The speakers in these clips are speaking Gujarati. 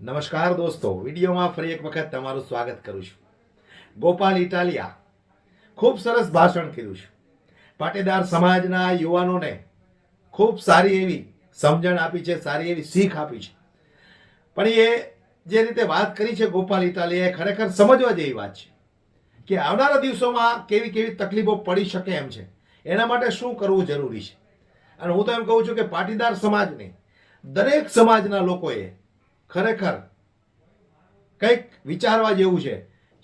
નમસ્કાર દોસ્તો, વિડીયોમાં ફરી એક વખત તમારું સ્વાગત કરું છું. ગોપાલ ઇટાલિયા ખૂબ સરસ ભાષણ કર્યું છે. પાટીદાર સમાજના યુવાનોને ખૂબ સારી એવી સમજણ આપી છે, સારી એવી શીખ આપી છે. પણ એ જે રીતે વાત કરી છે ગોપાલ ઇટાલિયાએ, ખરેખર સમજવા જેવી વાત છે કે આવનારા દિવસોમાં કેવી કેવી તકલીફો પડી શકે એમ છે. એના માટે શું કરવું જરૂરી છે. અને હું તો એમ કહું છું કે પાટીદાર સમાજને દરેક સમાજના લોકોએ ખરેખર કંઈક વિચારવા જેવું છે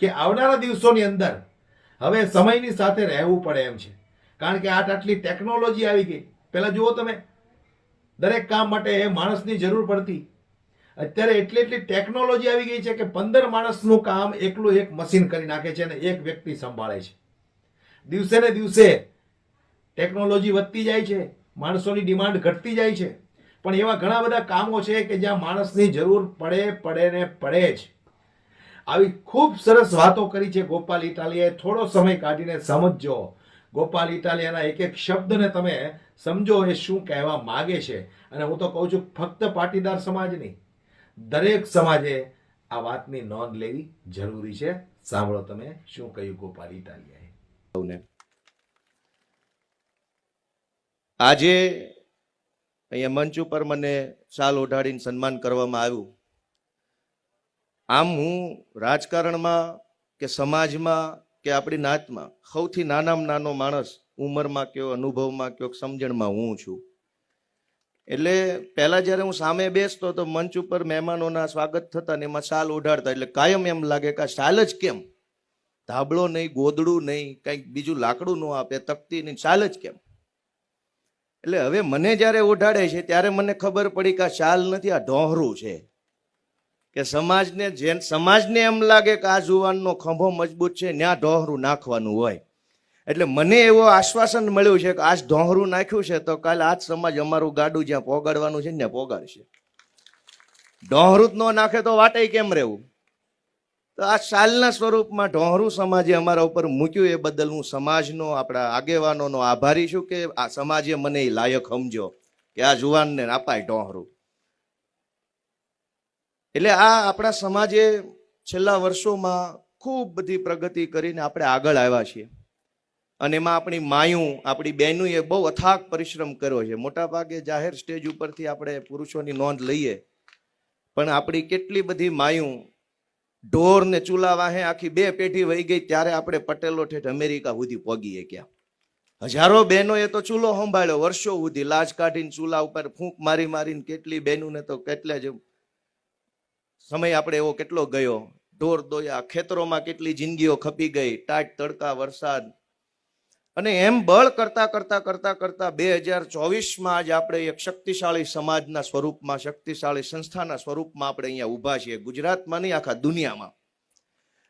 કે આવનારા દિવસોની અંદર હવે સમયની સાથે રહેવું પડે એમ છે. કારણ કે આટલી ટેકનોલોજી આવી ગઈ. પહેલાં જુઓ તમે, દરેક કામ માટે માણસની જરૂર પડતી. અત્યારે એટલી ટેકનોલોજી આવી ગઈ છે કે 15 માણસનું કામ એકલું એક મશીન કરી નાખે છે અને એક વ્યક્તિ સંભાળે છે. દિવસે ને દિવસે ટેકનોલોજી વધતી જાય છે, માણસોની ડિમાન્ડ ઘટતી જાય છે. પણ એવા ઘણા બધા કામો છે કે જ્યાં માણસની જરૂર પડે ને પડે જ. આવી ખૂબ સરસ વાતો કરી છે ગોપાલ ઇટાલિયાએ. થોડો સમય કાઢીને સમજજો. ગોપાલ ઇટાલિયાના એક એક શબ્દને તમે સમજો એ શું કહેવા માગે છે. અને હું તો કહું છું, ફક્ત પાટીદાર સમાજ નહીં, દરેક સમાજે આ વાતની નોંધ લેવી જરૂરી છે. સાંભળો તમે શું કહ્યું ગોપાલ ઇટાલિયાએ. આજે અહીંયા મંચ ઉપર મને શાલ ઓઢાડીને સન્માન કરવામાં આવ્યું. આમ હું રાજકારણમાં કે સમાજમાં કે આપણી નાતમાં સૌથી નાનામાં નાનો માણસ, ઉંમરમાં કયો, અનુભવમાં કયો, સમજણમાં હું છું. એટલે પહેલા જ્યારે હું સામે બેસતો તો મંચ ઉપર મહેમાનોના સ્વાગત થતા ને એમાં શાલ ઓઢાડતા, એટલે કાયમ એમ લાગે કે આ શાલ જ કેમ, ધાબળો નહીં, ગોદડું નહીં, કંઈક બીજું લાકડું ન આપે, તકતી નહીં, શાલ જ કેમ. એટલે હવે મને જ્યારે ઓઢાડે છે ત્યારે મને ખબર પડી કે આ શાલ નથી, આ ઢોહરું છે. કે સમાજને એમ લાગે કે આ જુવાનનો ખંભો મજબૂત છે, ત્યાં ઢોહરું નાખવાનું હોય. એટલે મને એવો આશ્વાસન મળ્યું છે કે આજ ઢોહરું નાખ્યું છે તો કાલે આજ સમાજ અમારું ગાડું જ્યાં પોગાડવાનું છે ને ત્યાં પોગાડશે. ઢોહરું જ ન નાખે તો વાટે કેમ રહેવું. તો આ શાલના સ્વરૂપમાં ઢોહરું સમાજે અમારા ઉપર મૂક્યું, એ બદલ હું સમાજનો, આપણા આગેવાનોનો આભારી છું કે આ સમાજે મને એ લાયક સમજો કે આ જુવાનને અપાય ઢોહરું. એટલે આ આપણા સમાજે છેલ્લા વર્ષોમાં ખૂબ બધી પ્રગતિ કરીને આપણે આગળ આવ્યા છીએ. અને એમાં આપણી માયું, આપણી બહેનોએ બહુ અથાગ પરિશ્રમ કર્યો છે. મોટા ભાગે જાહેર સ્ટેજ ઉપરથી આપણે પુરુષોની નોંધ લઈએ, પણ આપણી કેટલી બધી માયું ઢોર ને ચૂલા વાહે આખી 2 પેઢી વહી ગઈ ત્યારે આપણે પટેલો ઠેઠ અમેરિકા સુધી પહોંચીએ ગયા. હજારો બહેનોએ તો ચૂલો સંભાળ્યો વર્ષો સુધી, લાજ કાઢીને ચૂલા ઉપર ફૂંક મારી મારીને કેટલી બહેનોને તો કેટલા જ સમય આપણે એવો કેટલો ગયો. ઢોર દોયા, ખેતરોમાં કેટલી જિંદગીઓ ખપી ગઈ, ટાટ તડકા, વરસાદ. અને એમ બળ કરતા કરતા કરતા કરતા 2024માં આજ આપણે એક શક્તિશાળી સમાજના સ્વરૂપમાં, શક્તિશાળી સંસ્થાના સ્વરૂપમાં આપણે અહીંયા ઊભા છીએ, ગુજરાતમાં નહીં આખા દુનિયામાં.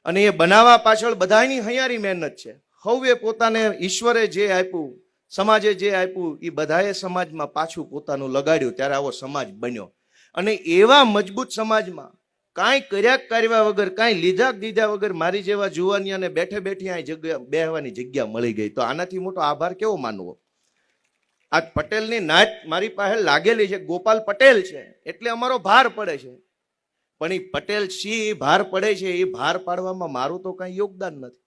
અને એ બનાવવા પાછળ બધાની હૈયારી મહેનત છે. હવે પોતાને ઈશ્વરે જે આપ્યું, સમાજે જે આપ્યું, એ બધાએ સમાજમાં પાછું પોતાનું લગાડ્યું, ત્યારે આવો સમાજ બન્યો. અને એવા મજબૂત સમાજમાં કાંઈ કર્યા વગર, કાંઈ લીધા દીધા વગર મારી જેવા જુવાનિયાને બેઠે બેઠી આ જગ્યા બેહવાની જગ્યા મળી ગઈ. તો આનાથી મોટો આભાર કેવો માનવો. આ પટેલની નાત મારી પાસે લાગેલી છે, ગોપાલ પટેલ છે એટલે અમારો ભાર પડે છે. પણ એ પટેલ સી ભાર પડે છે, એ ભાર પાડવામાં મારું તો કાંઈ યોગદાન નથી.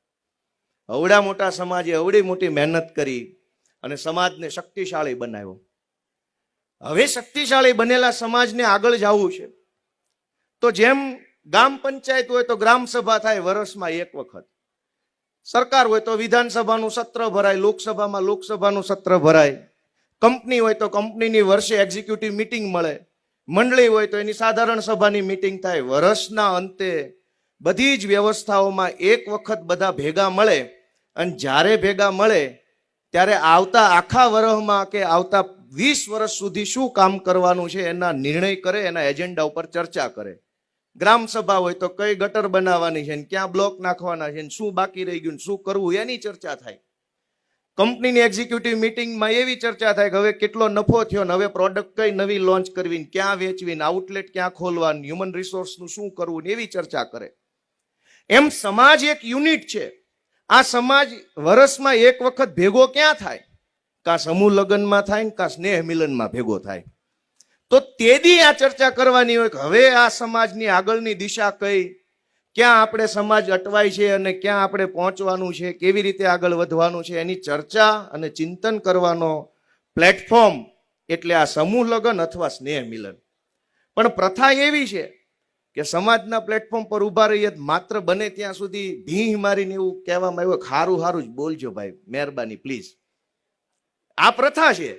અવડા મોટા સમાજે અવડી મોટી મહેનત કરી અને સમાજને શક્તિશાળી બનાવ્યો. હવે શક્તિશાળી બનેલા સમાજને આગળ જવું છે તો જેમ ગામ પંચાયત હોય તો ગ્રામ સભા થાય વર્ષમાં એક વખત, સરકાર હોય તો વિધાનસભાનું સત્ર ભરાય, લોકસભામાં લોકસભાનું સત્ર ભરાય, કંપની હોય તો કંપનીની વર્ષે એક્ઝિક્યુટિવ મિટિંગ મળે, મંડળી હોય તો એની સાધારણ સભાની મિટિંગ થાય. વર્ષના અંતે બધી જ વ્યવસ્થાઓમાં એક વખત બધા ભેગા મળે. અને જ્યારે ભેગા મળે ત્યારે આવતા આખા વર્ષમાં કે આવતા 20 વર્ષ સુધી શું કામ કરવાનું છે એના નિર્ણય કરે, એના એજન્ડા ઉપર ચર્ચા કરે. ગ્રામ સભા હોય તો કઈ ગટર બનાવવાની છે, ક્યાં બ્લોક નાખવાના છે, શું બાકી રહી ગયું, શું કરવું, એની ચર્ચા થાય. કંપનીની એક્ઝિક્યુટિવ મિટિંગમાં એવી ચર્ચા થાય કે હવે કેટલો નફો થયો ને હવે પ્રોડક્ટ કઈ નવી લોન્ચ કરવી, ક્યાં વેચવી, આઉટલેટ ક્યાં ખોલવાનું, હ્યુમન રિસોર્સનું શું કરવું, એવી ચર્ચા કરે. એમ સમાજ એક યુનિટ છે. આ સમાજ વર્ષમાં એક વખત ભેગો ક્યાં થાય? કાં સમૂહ લગ્નમાં થાય ને કાં સ્નેહ મિલનમાં ભેગો થાય. તો તેદી આ ચર્ચા કરવાની હોય કે હવે આ સમાજની આગળની દિશા કઈ, ક્યાં આપણે સમાજ અટવાય છે અને ક્યાં આપણે પહોંચવાનું છે, કેવી રીતે આગળ વધવાનું છે, એની ચર્ચા અને ચિંતન કરવાનો પ્લેટફોર્મ એટલે આ સમૂહ લગ્ન અથવા સ્નેહ મિલન. પણ પ્રથા એવી છે કે સમાજના પ્લેટફોર્મ પર ઉભા રહીએ માત્ર બને ત્યાં સુધી ભીંહ મારીને એવું કહેવામાં આવ્યું કે હારું હારું જ બોલજો ભાઈ, મહેરબાની પ્લીઝ. આ પ્રથા છે.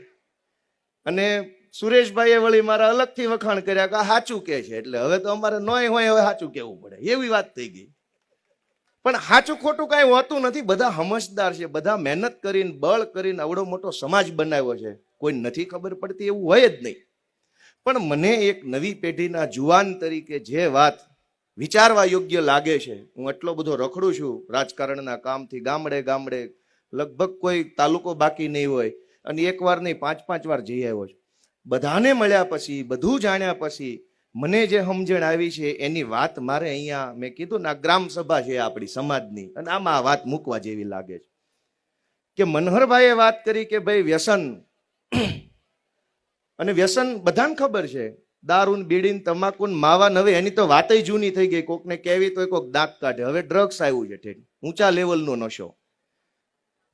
અને સુરેશભાઈએ વળી મારા અલગથી વખાણ કર્યા કે સાચું કે છે, એટલે હવે તો અમારે નોય હોય હવે સાચું કહેવું પડે એવી વાત થઈ ગઈ. પણ સાચું ખોટું કાંઈ હોતું નથી. બધા સમજદાર છે, બધા મહેનત કરીને બળ કરીને આવડો મોટો સમાજ બનાવ્યો છે. કોઈ નથી ખબર પડતી એવું હોય જ નહીં. પણ મને એક નવી પેઢીના જુવાન તરીકે જે વાત વિચારવા યોગ્ય લાગે છે, હું એટલો બધો રખડું છું રાજકારણના કામથી ગામડે ગામડે, લગભગ કોઈ તાલુકો બાકી નહીં હોય, અને એક વાર નહીં 5-5 વાર જઈ આવ્યો છું. બધાને મળ્યા પછી, બધું જાણ્યા પછી મને જે સમજણ આવી છે એની વાત મારે અહીંયા, મેં કીધું ને, આ ગ્રામ સભા છે આપણી સમાજની, અને આમાં આ વાત મૂકવા જેવી લાગે છે. કે મનહરભાઈએ વાત કરી કે ભાઈ વ્યસન, અને વ્યસન બધાને ખબર છે, દારૂન, બીડીન, તમાકુન, માવા, હવે એની તો વાતય જૂની થઈ ગઈ. કોકને કહેવી તો કોક દાંત કાઢે. હવે ડ્રગ્સ આવ્યું છે ઠેઠ ઊંચા લેવલનો નશો.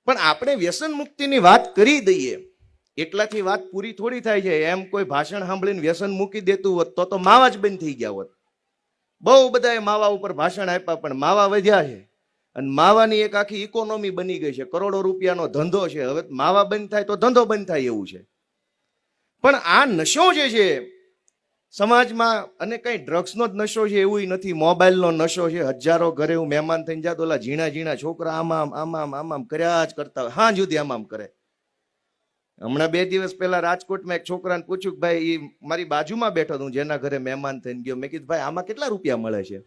પણ આપણે વ્યસન મુક્તિની વાત કરી દઈએ એટલાથી વાત પૂરી થોડી થાય છે. એમ કોઈ ભાષણ સાંભળીને વ્યસન મૂકી દેતું હોત તો માવા જ બંધ થઈ ગયા હોત. બહુ બધાએ માવા ઉપર ભાષણ આપ્યા, પણ માવા વધ્યા છે અને માવાની એક આખી ઇકોનોમી બની ગઈ છે, કરોડો રૂપિયાનો ધંધો છે. હવે માવા બંધ થાય તો ધંધો બંધ થાય એવું છે. પણ આ નશો જે છે સમાજમાં, અને કઈ ડ્રગ્સનો જ નશો છે એવું નથી, મોબાઈલનો નશો છે. હજારો ઘરે હું મહેમાન થઈને જાતો, ઓલા ઝીણા ઝીણા છોકરા આમામ આમામ આમામ કર્યા જ કરતા હોય, હા જુદી આમામ કરે. હમણાં 2 દિવસ પહેલા રાજકોટમાં એક છોકરાને પૂછ્યું કે ભાઈ, એ મારી બાજુમાં બેઠો હતો, જેના ઘરે મહેમાન થઈને ગયો. મેં કીધું ભાઈ આમાં કેટલા રૂપિયા મળે છે?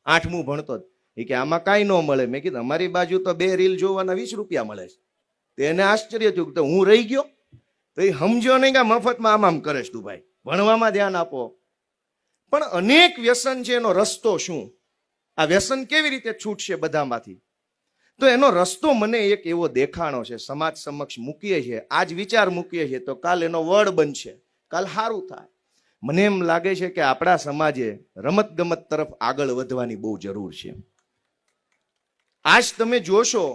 8મું ભણતો જ. એ કે આમાં કાંઈ ન મળે. મેં કીધું અમારી બાજુ તો 2 રીલ જોવાના 20 રૂપિયા મળે છે. તો એને આશ્ચર્ય થયું કે હું રહી ગયો. તો એ સમજો નહીં કે મફતમાં આમ કરે છે તું ભાઈ, ભણવામાં ધ્યાન આપો. પણ અનેક વ્યસન છે, એનો રસ્તો શું? આ વ્યસન કેવી રીતે છૂટશે બધામાંથી? તો એનો રસ્તો મને એક એવો દેખાણો છે, સમાજ સમક્ષ મૂકીએ છીએ, આજ વિચાર મૂકીએ છીએ તો કાલ એનો વડ બનશે, કાલ સારું થાય. મને એમ લાગે છે કે આપણા સમાજે રમત ગમત તરફ આગળ વધવાની બહુ જરૂર છે. આજ તમે જોશો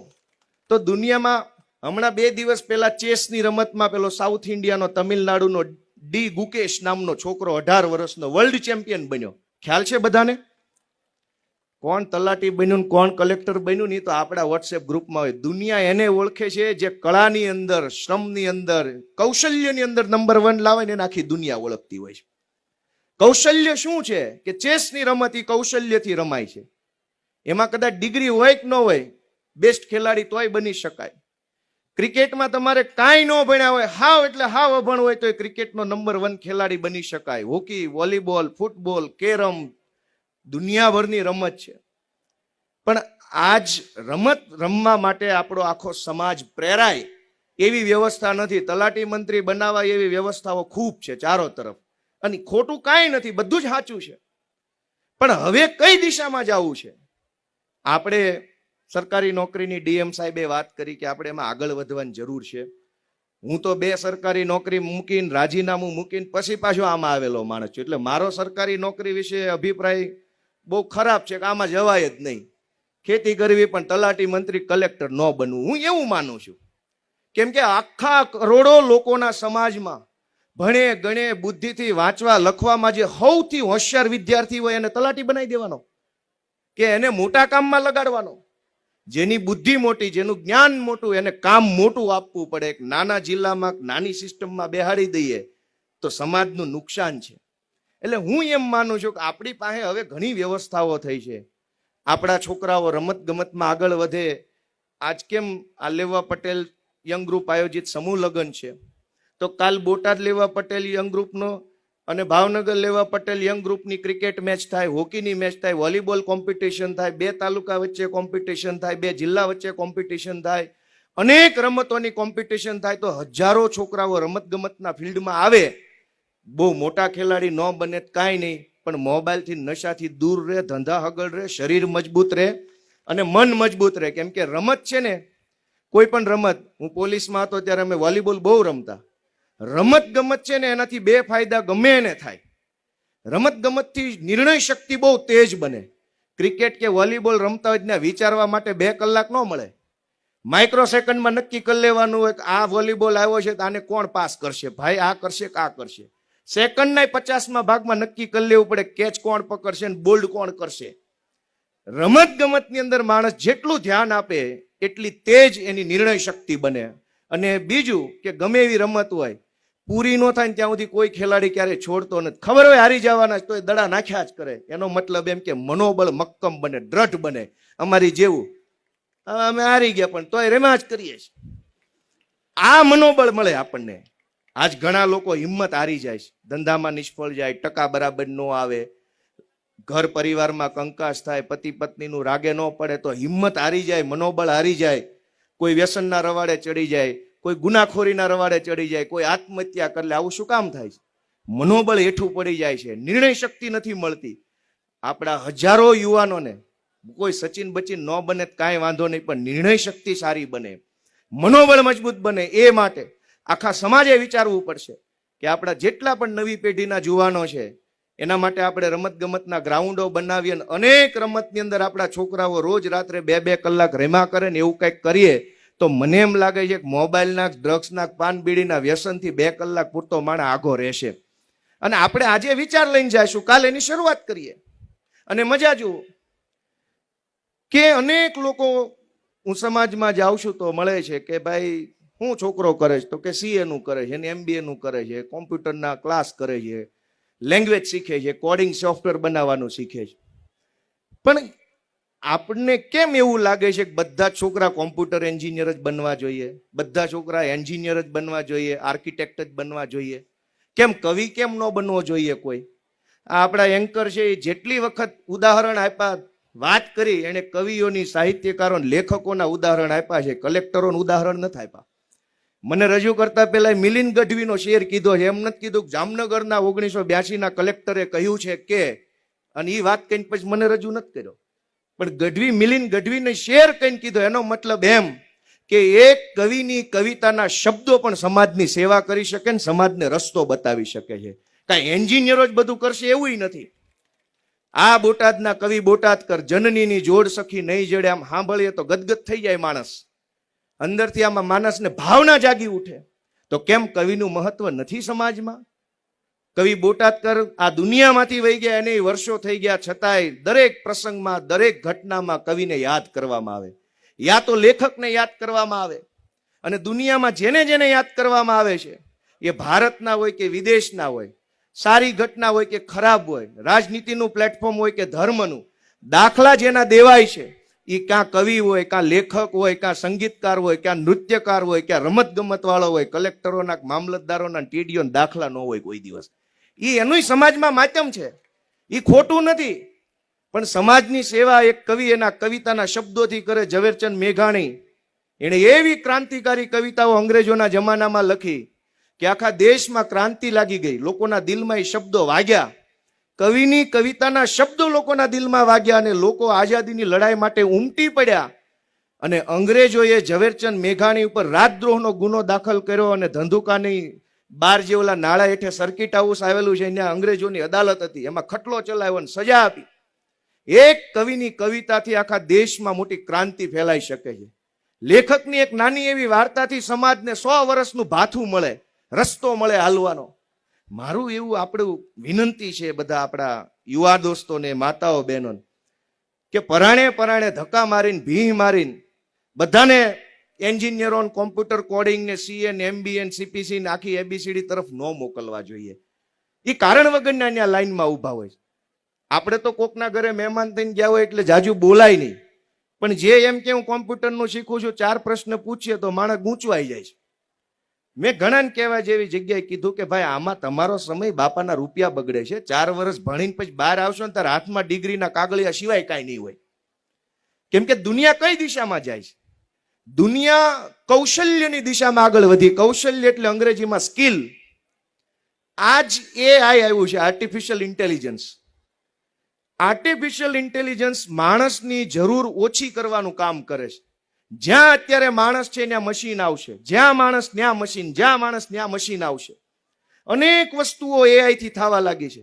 તો દુનિયામાં, હમણાં 2 દિવસ પહેલા ચેસની રમતમાં પેલો સાઉથ ઇન્ડિયાનો તમિલનાડુનો ડી ગુકેશ નામનો છોકરો 18 વર્ષનો વર્લ્ડ ચેમ્પિયન બન્યો. ખ્યાલ છે બધાને? કોણ તલાટી બન્યું, કોણ કલેક્ટર બન્યું, નહીં તો આપણા વોટ્સએપ ગ્રુપમાં હોય. દુનિયા એને ઓળખે છે જે કળાની અંદર, શ્રમની અંદર, કૌશલ્યની અંદર નંબર 1 લાવે ને, એને આખી દુનિયા ઓળખતી હોય છે. કૌશલ્ય શું છે? કે ચેસની રમત એ કૌશલ્યથી રમાય છે. એમાં કદાચ ડિગ્રી હોય કે ન હોય, બેસ્ટ ખેલાડી તોય બની શકાય. ક્રિકેટમાં તમારે કાંઈ ન ભણ્યા હોય, હાવ એટલે હાવ અભણ હોય તો ક્રિકેટનો નંબર 1 ખેલાડી બની શકાય. હોકી, વોલીબોલ, ફૂટબોલ, કેરમ, દુનિયાભરની રમત છે. પણ આજ રમત રમવા માટે આપણો આખો સમાજ પ્રેરાય એવી વ્યવસ્થા નથી. તલાટી મંત્રી બનાવવા એવી વ્યવસ્થાઓ ખૂબ છે ચારો તરફ, અને ખોટું કાંઈ નથી, બધું જ સાચું છે. પણ હવે કઈ દિશામાં જવું છે? આપણે સરકારી નોકરીની ડીએમ સાહેબે વાત કરી કે આપણે એમાં આગળ વધવાની જરૂર છે. હું તો 2 સરકારી નોકરી મૂકીને, રાજીનામું મૂકીને પછી પાછો આમાં આવેલો માણસ છું. એટલે મારો સરકારી નોકરી વિશે અભિપ્રાય બહુ ખરાબ છે કે આમાં જવાય જ નહીં. ખેતી કરવી પણ તલાટી મંત્રી કલેક્ટર ન બનવું, હું એવું માનું છું. કેમ કે આખા કરોડો લોકોના સમાજમાં ભણે ગણે બુદ્ધિથી વાંચવા લખવામાં જે સૌથી હોશિયાર વિદ્યાર્થી હોય એને તલાટી બનાવી દેવાનો, કે એને મોટા કામમાં લગાડવાનો. જેની બુદ્ધિ મોટી, જેનું જ્ઞાન મોટું, એને કામ મોટું આપવું પડે. એક નાના જિલ્લામાં નાની સિસ્ટમમાં બેહાડી દઈએ તો સમાજનું નુકસાન છે. એટલે હું એમ માનું છું કે આપણી પાસે હવે ઘણી વ્યવસ્થાઓ થઈ છે. આપણા છોકરાઓ રમત ગમતમાં આગળ વધે. આજ કેમ આ લેવા પટેલ યંગ ગ્રુપ આયોજિત સમૂહ લગ્ન છે, તો કાલ બોટાદ લેવા પટેલ યંગ ગ્રુપનો અને ભાવનગર લેવા પટેલ યંગ ગ્રુપની ક્રિકેટ મેચ થાય, હોકીની મેચ થાય, વોલીબોલ કોમ્પિટિશન થાય, 2 તાલુકા વચ્ચે કોમ્પિટિશન થાય, 2 જિલ્લા વચ્ચે કોમ્પિટિશન થાય, અનેક રમતોની કોમ્પિટિશન થાય. તો હજારો છોકરાઓ રમત ગમતના ફિલ્ડમાં આવે. બહુ મોટા ખેલાડી ન બને કાંઈ નહીં, પણ મોબાઈલથી, નશાથી દૂર રહે, ધંધા હગળ રહે, શરીર મજબૂત રહે અને મન મજબૂત રહે. કેમ કે રમત છે ને, કોઈ પણ રમત, હું પોલીસમાં હતો ત્યારે અમે વોલીબોલ બહુ રમતા. રમત ગમત છે ને એનાથી બે ફાયદા ગમે એને થાય. રમત ગમતથી નિર્ણય શક્તિ બહુ તેજ બને. ક્રિકેટ કે વોલીબોલ રમતા હોય ત્યાં વિચારવા માટે 2 કલાક ન મળે. માઇક્રો સેકન્ડમાં નક્કી કરી લેવાનું હોય કે આ વોલીબોલ આવ્યો છે તો આને કોણ પાસ કરશે, ભાઈ આ કરશે કે આ કરશે. સેકન્ડના 50માં ભાગમાં નક્કી કરી લેવું પડે કેચ કોણ પકડશે ને બોલ્ડ કોણ કરશે. રમત ગમતની અંદર માણસ જેટલું ધ્યાન આપે એટલી તેજ એની નિર્ણય શક્તિ બને. અને બીજું કે ગમે એવી રમત હોય પૂરી ન થાય ને ત્યાં સુધી કોઈ ખેલાડી ક્યારે છોડતો નથી. ખબર હોય હારી જવાના તો એ દડા નાખ્યા જ કરે. એનો મતલબ એમ કે મનોબળ મક્કમ બને, દ્રઢ બને. અમારી જેવું અમે હારી ગયા પણ તોય રમ્યા જ કરીએ છીએ. આ મનોબળ મળે આપણને. આજ ઘણા લોકો હિંમત હારી જાય છે, ધંધામાં નિષ્ફળ જાય, ટકા બરાબર ન આવે, ઘર પરિવારમાં કંકાસ થાય, પતિ પત્નીનું રાગે ન પડે તો હિંમત હારી જાય, મનોબળ હારી જાય. કોઈ વ્યસનના રવાડે ચડી જાય, કોઈ ગુનાખોરીના રવાડે ચડી જાય, કોઈ આત્મહત્યા કરે. આવું શું કામ થાય છે? મનોબળ હેઠું પડી જાય છે, નિર્ણય શક્તિ નથી મળતી. આપણા હજારો યુવાનોને કોઈ સચિન બચિન ન બને કાંઈ વાંધો નહીં, પણ નિર્ણય શક્તિ સારી બને, મનોબળ મજબૂત બને. એ માટે આખા સમાજે વિચારવું પડશે કે આપણા જેટલા પણ નવી પેઢીના યુવાનો છે એના માટે આપણે રમત ગમતના ગ્રાઉન્ડો બનાવીએ અને અનેક રમતની અંદર આપણા છોકરાઓ રોજ રાત્રે 2-2 કલાક રેમા કરે ને એવું કંઈક કરીએ તો મને એમ લાગે છે કે મોબાઈલના, ડ્રગ્સના, પાન બીડીના વ્યસનથી 2 કલાક પૂરતો માણસ આગો રહેશે. અને આપણે આજે વિચાર લઈને જઈશું, કાલે એની શરૂઆત કરીએ અને મજા જુઓ કે અનેક લોકો હું સમાજમાં જાઉં છું તો મળે છે કે ભાઈ હું છોકરો કરે છે તો કે CA નું કરે છે, MBA નું કરે છે, કોમ્પ્યુટરના ક્લાસ કરે છે, લેંગ્વેજ શીખે છે, કોડિંગ સોફ્ટવેર બનાવવાનું શીખે છે. પણ આપણને કેમ એવું લાગે છે કે બધા છોકરા કોમ્પ્યુટર એન્જિનિયર જ બનવા જોઈએ, બધા છોકરા એન્જિનિયર જ બનવા જોઈએ, આર્કિટેક્ટ જ બનવા જોઈએ? કેમ કવિ કેમ ન બનવો જોઈએ કોઈ? આ આપણા એન્કર છે એ જેટલી વખત ઉદાહરણ આપ્યા, વાત કરી, એને કવિઓની, સાહિત્યકારો, લેખકોના ઉદાહરણ આપ્યા છે, કલેક્ટરોનું ઉદાહરણ નથી આપ્યા. મને રજૂ કરતા પહેલા મિલિંદ ગઢવીનો શેર કીધો છે. એમ નથી કીધું જામનગરના 1982ના કલેક્ટરે કહ્યું છે કે, અને એ વાત કહીને પછી મને રજૂ નથી કર્યો. પણ મિલિંદ ગઢવીને શેર કહીને કીધો. એનો મતલબ એમ કે એક કવિની કવિતાના શબ્દો પણ સમાજની સેવા કરી શકે ને સમાજને રસ્તો બતાવી શકે છે. કાંઈ એન્જિનિયરો જ બધું કરશે એવું નથી. આ બોટાદના કવિ બોટાદકર, જનનીની જોડ સખી નહીં જડે, આમ સાંભળીએ તો ગદગદ થઈ જાય માણસ અંદરથી. આમાં માણસને ભાવના જાગી ઉઠે. તો કેમ કવિનું મહત્વ નથી સમાજમાં? કવિ બોટાદકર આ દુનિયામાંથી વહી ગયા, એને વર્ષો થઈ ગયા, છતાંય દરેક પ્રસંગમાં, દરેક ઘટનામાં કવિને યાદ કરવામાં આવે. યા તો લેખકને યાદ કરવામાં આવે. અને દુનિયામાં જેને જેને યાદ કરવામાં આવે છે એ ભારતના હોય કે વિદેશના હોય, સારી ઘટના હોય કે ખરાબ હોય, રાજનીતિનું પ્લેટફોર્મ હોય કે ધર્મનું, દાખલા જેના દેવાય છે એ કાં કવિ હોય, કાં લેખક હોય, કાં સંગીતકાર હોય, કાં નૃત્યકાર હોય, કાં રમત ગમત વાળો હોય. કલેક્ટરોના, મામલતદારોના, ટીડીઓના દાખલા ન હોય કોઈ દિવસ. એ એનું સમાજમાં માધ્યમ છે, એ ખોટું નથી. પણ સમાજની સેવા એક કવિ એના કવિતાના શબ્દોથી કરે. ઝવેરચંદ મેઘાણી એણે એવી ક્રાંતિકારી કવિતાઓ અંગ્રેજોના જમાનામાં લખી કે આખા દેશમાં ક્રાંતિ લાગી ગઈ. લોકોના દિલમાં એ શબ્દો વાગ્યા. કવિની કવિતાના શબ્દો લોકોના દિલમાં વાગ્યા અને લોકો આઝાદીની લડાઈ માટે ઉમટી પડ્યા. અને અંગ્રેજોએ ઝવેરચંદ મેઘાણી ઉપર રાજદ્રોહનો ગુનો દાખલ કર્યો અને ધંધુકાની બાર જે ઓલા નાળા હેઠે સર્કિટ હાઉસ આવેલું છે ત્યાં અંગ્રેજોની અદાલત હતી, એમાં ખટલો ચલાવ્યો અને સજા આપી. એક કવિની કવિતાથી આખા દેશમાં મોટી ક્રાંતિ ફેલાઈ શકે છે. લેખકની એક નાની એવી વાર્તાથી સમાજને 100 વર્ષનું ભાથું મળે, રસ્તો મળે હાલવાનો. મારું એવું આપણું વિનંતી છે બધા આપણા યુવા દોસ્તોને, માતાઓ બહેનો, કે પરાણે પરાણે ધક્કા મારીને, ભીહ મારીને બધાને એન્જિનિયરો, કોમ્પ્યુટર કોડિંગ ને CA ને MBA ને CPC ને આખી ABCD તરફ ન મોકલવા જોઈએ. એ કારણ વગરના અહીંયા લાઈનમાં ઊભા હોય. આપણે તો કોકના ઘરે મહેમાન થઈને ગયા હોય એટલે જાજુ બોલાય નહીં, પણ જે એમ કે હું કોમ્પ્યુટરનું શીખું છું 4 પ્રશ્ન પૂછીએ તો માણસ ગૂંચવાઈ જાય છે. મેં ઘણાને કહેવા જેવી જગ્યાએ કીધું કે ભાઈ આમાં તમારો સમય, બાપાના રૂપિયા બગડે છે. 4 વર્ષ ભણીને પછી બહાર આવશો ને ત્યારે હાથમાં ડિગ્રીના કાગળિયા સિવાય કાંઈ નહીં હોય. કેમ કે દુનિયા કઈ દિશામાં જાય છે? દુનિયા કૌશલ્યની દિશામાં આગળ વધી. કૌશલ્ય એટલે અંગ્રેજીમાં સ્કિલ. આજ AI આવ્યું છે, આર્ટિફિશિયલ ઇન્ટેલિજન્સ. આર્ટિફિશિયલ ઇન્ટેલિજન્સ માણસની જરૂર ઓછી કરવાનું કામ કરે છે. જ્યાં અત્યારે માણસ છે ત્યાં મશીન આવશે, જ્યાં માણસ ત્યાં મશીન, જ્યાં માણસ ત્યાં મશીન આવશે. અનેક વસ્તુઓ એઆઈ થી થવા લાગી છે.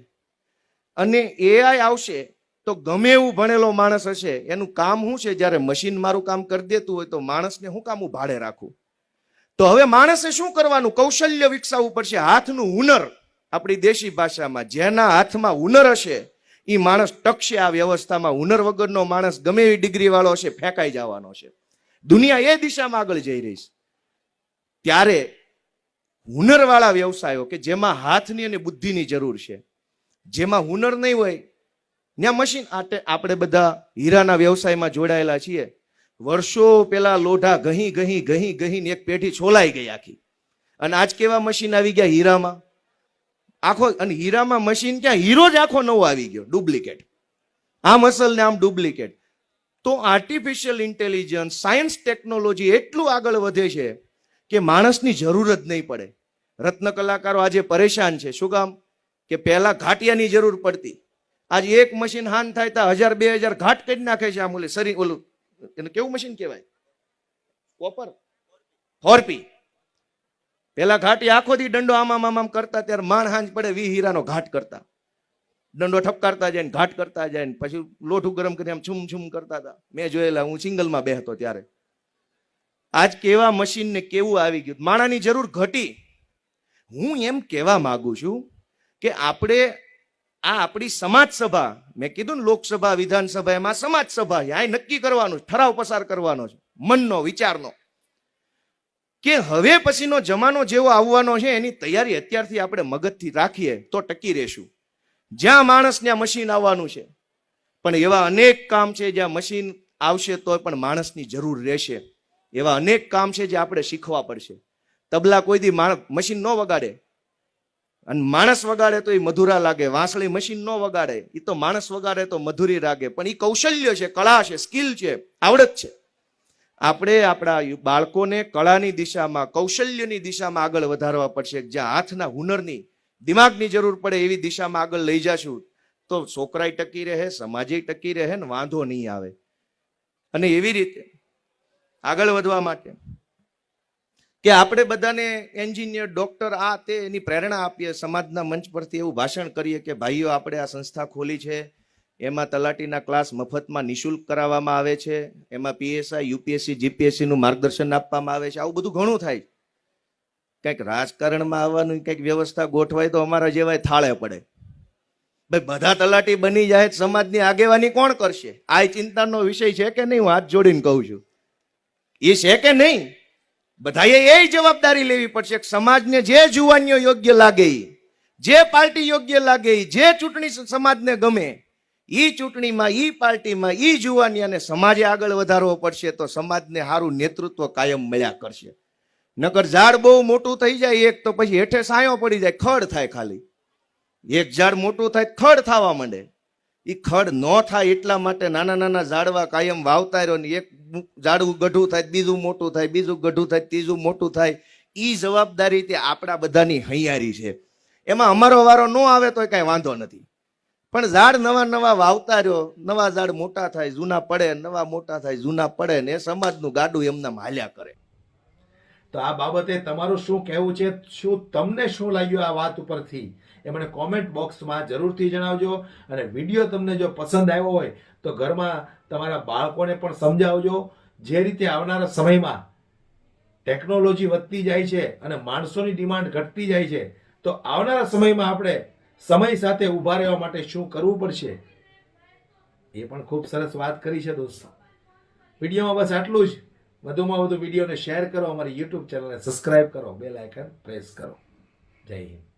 અને એઆઈ આવશે તો ગમે એવું ભણેલો માણસ હશે એનું કામ શું છે? જ્યારે મશીન મારું કામ કરી દેતું હોય તો માણસને શું કામ હું ભાડે રાખું? તો હવે માણસે શું કરવાનું? કૌશલ્ય વિકસાવવું પડશે, હાથનું હુનર. આપણી દેશી ભાષામાં જેના હાથમાં હુનર હશે એ માણસ ટકશે આ વ્યવસ્થામાં. હુનર વગરનો માણસ ગમે એવી ડિગ્રી વાળો હશે ફેંકાઈ જવાનો છે. દુનિયા એ દિશામાં આગળ જઈ રહી છે. ત્યારે હુનરવાળા વ્યવસાયો કે જેમાં હાથની અને બુદ્ધિની જરૂર છે, જેમાં હુનર નહીં હોય ત્યાં મશીન. આપણે બધા હીરાના વ્યવસાયમાં જોડાયેલા છીએ. વર્ષો પેલા લોઢા ઘહી ઘહી ઘહી ઘહીને એક પેઢી છોલાઈ ગઈ આખી. અને આજ કેવા મશીન આવી ગયા હીરામાં આખો. અને હીરામાં મશીન ક્યાં, હીરો જ આખો નવો આવી ગયો, ડુપ્લિકેટ. આમ અસલ ને આમ ડુપ્લિકેટ. તો આર્ટિફિશિયલ ઇન્ટેલિજન્સ, સાયન્સ, ટેકનોલોજી એટલું આગળ વધે છે કે માણસની જરૂર જ નહીં પડે. રત્ન કલાકારો આજે પરેશાન છે. શું કામ? કે પહેલા ઘાટિયાની જરૂર પડતી. આજે એક મશીન હાન થાય તો 1000-2000 ઘાટ કરી નાખે છે. આમ શરીર ઓલું એને કેવું મશીન કહેવાય? કોપર, હોર્પી. પેલા ઘાટી આખો દી દંડો આમ કરતા, ત્યારે માણ હાંજ પડે 20 હીરાનો ઘાટ કરતા. દંડો ઠપકારતા જાય ને ઘાટ કરતા જાય ને પછી લોઠું ગરમ કરી આમ છુમ છુમ કરતા હતા. મેં જોયેલા, હું સિંગલમાં બેહતો ત્યારે. આજ કેવા મશીન ને કેવું આવી ગયું, માણાની જરૂર ઘટી. હું એમ કહેવા માંગુ છું કે આપણે આ આપણી સમાજ સભા, મેં કીધું ને લોકસભા, વિધાનસભા, એમાં સમાજ સભા આ નક્કી કરવાનું, ઠરાવ પસાર કરવાનો છે મનનો, વિચારનો, કે હવે પછીનો જમાનો જેવો આવવાનો છે એની તૈયારી અત્યારથી આપણે મગજથી રાખીએ તો ટકી રહેશું. જ્યાં માણસ ત્યાં મશીન આવવાનું છે, પણ એવા અનેક કામ છે જ્યાં મશીન આવશે તો પણ માણસની જરૂર રહેશે. એવા અનેક કામ છે જે આપણે શીખવા પડશે. તબલા કોઈ દી મશીન ન વગાડે, અને માણસ વગાડે તો એ મધુરા લાગે. વાંસળી મશીન ન વગાડે, એ તો માણસ વગાડે તો મધુરી લાગે. પણ એ કૌશલ્ય છે, કળા છે, સ્કિલ છે, આવડત છે. આપણે આપણા બાળકોને કળાની દિશામાં, કૌશલ્યની દિશામાં આગળ વધારવા પડશે. જ્યાં હાથના હુનરની, દિમાગની જરૂર પડે એવી દિશામાં આગળ લઈ જશું તો છોકરાય ટકી રહે, સમાજે ટકી રહે ને વાંધો નહીં આવે. અને એવી રીતે આગળ વધવા માટે કે આપણે બધાને એન્જિનિયર, ડોક્ટર, આ તે એની પ્રેરણા આપીએ. સમાજના મંચ પરથી એવું ભાષણ કરીએ કે ભાઈઓ, આપણે આ સંસ્થા ખોલી છે, એમાં તલાટીના ક્લાસ મફતમાં નિઃશુલ્ક કરાવવામાં આવે છે. એમાં પીએસઆઈ, યુપીએસસી, જીપીએસસી નું માર્ગદર્શન આપવામાં આવે છે. આવું બધું ઘણું થાય. કંઈક રાજકારણમાં આવવાનું, કંઈક વ્યવસ્થા ગોઠવાય તો અમારા જેવાય થાળે પડે. ભાઈ બધા તલાટી બની જાય, સમાજની આગેવાની કોણ કરશે? આ ચિંતાનો વિષય છે કે નહીં? હું હાથ જોડીને કહું છું, એ છે કે નહીં? બધાએ એ જવાબદારી લેવી પડશે. સમાજને જે જુવાનીઓ યોગ્ય લાગે, જે પાર્ટી યોગ્ય લાગે, જે ચૂંટણી સમાજને ગમે, ઈ ચૂંટણીમાં, ઈ પાર્ટીમાં, ઈ જુવાનિયાને સમાજે આગળ વધારવો પડશે. તો સમાજને સારું નેતૃત્વ કાયમ મળ્યા કરશે. નકર ઝાડ બહુ મોટું થઈ જાય એક તો પછી હેઠે સાયો પડી જાય, ખડ થાય. ખાલી એક ઝાડ મોટું થાય ખડ થવા માંડે. એ ખડ ન થાય એટલા માટે નાના નાના ઝાડવા કાયમ વાવતા રહ્યો ને એક ઝાડવું ગઢું થાય, બીજું મોટું થાય, બીજું ગઢું થાય, ત્રીજું મોટું થાય. એ જવાબદારી તે આપણા બધાની હૈયારી છે. એમાં અમારો વારો ન આવે તો કઈ વાંધો નથી, પણ ઝાડ નવા નવા વાવતા રહ્યો, નવા ઝાડ મોટા થાય, જૂના પડે, નવા મોટા થાય, જૂના પડે, ને એ સમાજનું ગાડું એમના હાલ્યા કરે. તો આ બાબતે તમારું શું કહેવું છે? શું તમને શું લાગ્યું આ વાત ઉપરથી એ મને કોમેન્ટ બોક્સમાં જરૂરથી જણાવજો. અને વિડીયો તમને જો પસંદ આવ્યો હોય તો ઘરમાં તમારા બાળકોને પણ સમજાવજો. જે રીતે આવનારા સમયમાં ટેકનોલોજી વધતી જાય છે અને માણસોની ડિમાન્ડ ઘટતી જાય છે, તો આવનારા સમયમાં આપણે સમય સાથે ઊભા રહેવા માટે શું કરવું પડશે એ પણ ખૂબ સરસ વાત કરી છે દોસ્તો. વિડીયોમાં બસ આટલું જ. વધુમાં વધુ વિડીયોને શેર કરો, અમારી યુટ્યુબ ચેનલને સબસ્ક્રાઇબ કરો, બેલ આઇકન પ્રેસ કરો. જય હિન્દ.